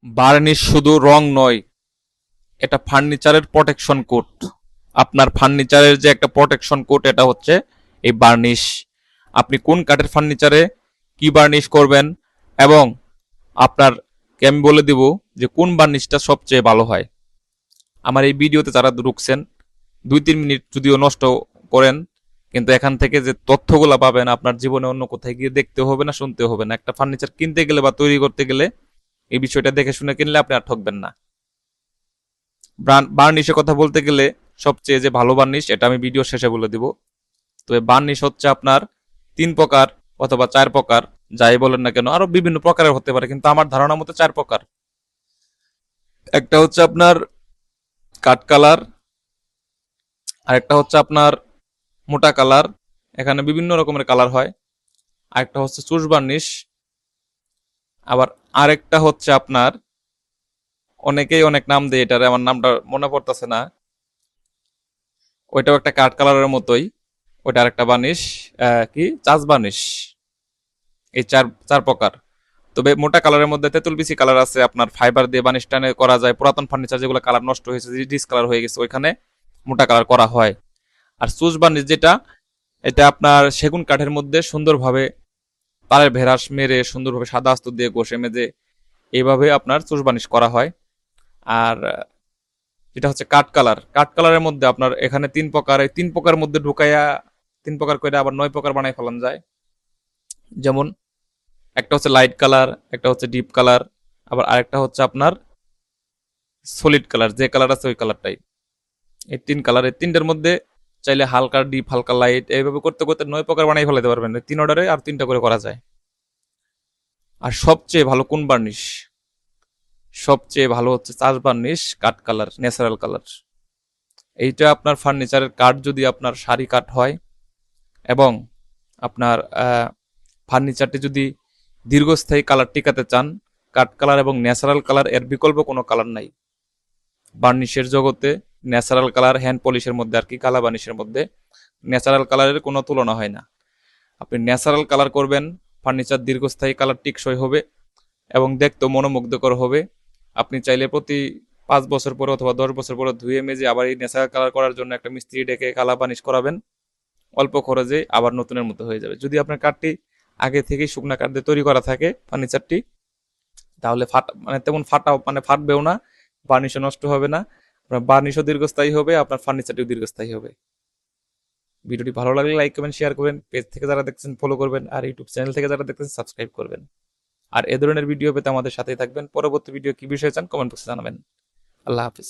Varnish শুধু রং নয়, এটা ফার্নিচারের প্রোটেকশন কোট। আপনার ফার্নিচারের যে একটা প্রোটেকশন কোট, এটা হচ্ছে এই বার্নিশ। আপনি কোন কাঠের ফার্নিচারে কি বার্নিশ করবেন, এবং আপনারকে আমি বলে দিব যে কোন বার্নিশটা সবচেয়ে ভালো হয়। আমার এই ভিডিওতে যারা ঢুকছেন, 2-3 মিনিট যদিও নষ্ট করেন, কিন্তু এখান থেকে যে তথ্যগুলো পাবেন আপনার জীবনে অন্য কোথায় গিয়ে দেখতে হবে না, শুনতে হবে না। একটা ফার্নিচার কিনতে গেলে বা তৈরি করতে গেলে এই বিষয়টা দেখে শুনে কিনলে আপনি আর ঠকবেন না। বার্নিশের কথা বলতে গেলে সবচেয়ে যে ভালো বার্নিশ, এটা আমি ভিডিও শেষে বলে দিব। তো এই বার্নিশ হচ্ছে আপনার 3 প্রকার অথবা 4 প্রকার, যাই বলেন না কেন, আরো বিভিন্ন প্রকারের হতে পারে, কিন্তু আমার ধারণা মতো 4 প্রকার। একটা হচ্ছে আপনার কাঠ কালার, আরেকটা হচ্ছে আপনার মোটা কালার, এখানে বিভিন্ন রকমের কালার হয়। আরেকটা হচ্ছে চুষ বার্নিশ। আবার আরেকটা হচ্ছে আপনার, অনেকেই অনেক নাম দেয় এটারে, আমার নামটা মনে পড়তেছে না। ওইটাও একটা কাঠ কালারের মতোই, ওইটা আরেকটা বার্নিশ। কি চাষ বার্নিশ। এই চার চার প্রকার। তবে মোটা কালারের মধ্যে তেঁতুল বিচি কালার আছে, আপনার ফাইবার দিয়ে বার্নিশ টানে করা যায়। পুরাতন ফার্নিচার যেগুলো কালার নষ্ট হয়েছে, ডিসকালার হয়ে গেছে, ওইখানে মোটা কালার করা হয়। আর সুচ বার্নিশ যেটা, এটা আপনার সেগুন কাঠের মধ্যে সুন্দরভাবে তারের ভেরাস মেরে সুন্দরভাবে সাদা আস্তর দিয়ে ঘষে মেজে এইভাবে আপনার চুষ বার্নিশ করা হয়। আর যেটা হচ্ছে কাঠ কালার, কাঠ কালারের মধ্যে আপনার এখানে 3 প্রকার, এই 3 প্রকার মধ্যে ঢুকাইয়া 3 প্রকার করে আবার 9 প্রকার বানাই ফেলান যায়। যেমন একটা হচ্ছে লাইট কালার, একটা হচ্ছে ডিপ কালার, আবার আরেকটা হচ্ছে আপনার সলিড কালার, যে কালার আছে ওই কালারটাই। এই 3 কালার, এই তিনটার মধ্যে চাইলে হালকা ডিপ হালকা লাইট এইভাবে করতে করতে 9 প্রকার বানাই ফেলাতে পারবেন। 3 অর্ডারে আর 3টা করে করা যায়। আর সবচেয়ে ভালো কোন বার্নিশ? সবচেয়ে ভালো হচ্ছে চাষ বার্নিশ, কাঠ কালার, ন্যাচারাল কালার। এইটা আপনার ফার্নিচারের কাঠ যদি আপনার সারি কাঠ হয়, এবং আপনার ফার্নিচারটি যদি দীর্ঘস্থায়ী কালার টিকাতে চান, কাঠ কালার এবং ন্যাচারাল কালার এর বিকল্প কোনো কালার নাই। বার্নিশের জগতে ন্যাচারাল কালার, হ্যান্ড পলিশের মধ্যে আর কি, কালা বার্নিশের মধ্যে ন্যাচারাল কালারের কোনো তুলনা হয় না। আপনি ন্যাচারাল কালার করবেন, ফার্নিচার দীর্ঘস্থায়ী কালার টিকসই হবে এবং দেখতেও মনোমুগ্ধকর হবে। আপনি চাইলে প্রতি 5 বছর পরে অথবা 10 বছর পরে ধুয়ে মেজে আবার এই ন্যাচারাল কালার করার জন্য একটা মিস্ত্রি ডেকে কালা বার্নিশ করাবেন, অল্প খরচে আবার নতুনের মতো হয়ে যাবে। যদি আপনার কাঠটি আগে থেকেই শুকনা কাঠ দিয়ে তৈরি করা থাকে ফার্নিচারটি, তাহলে মানে তেমন মানে ফাটবেও না, বার্নিশও নষ্ট হবে না, আপনার বার্নিশও দীর্ঘস্থায়ী হবে, আপনার ফার্নিচারটিও দীর্ঘস্থায়ী হবে। ভিডিওটি ভালো লাগলে লাইক কমেন্ট শেয়ার করবেন, পেজ থেকে যারা দেখছেন ফলো করবেন, আর ইউটিউব চ্যানেল থেকে যারা দেখছেন সাবস্ক্রাইব করবেন। আর এ ধরনের ভিডিও পেতে আমাদের সাথেই থাকবেন। পরবর্তী ভিডিও কি বিষয়ে চান কমেন্ট বক্সে জানাবেন। আল্লাহ হাফিজ।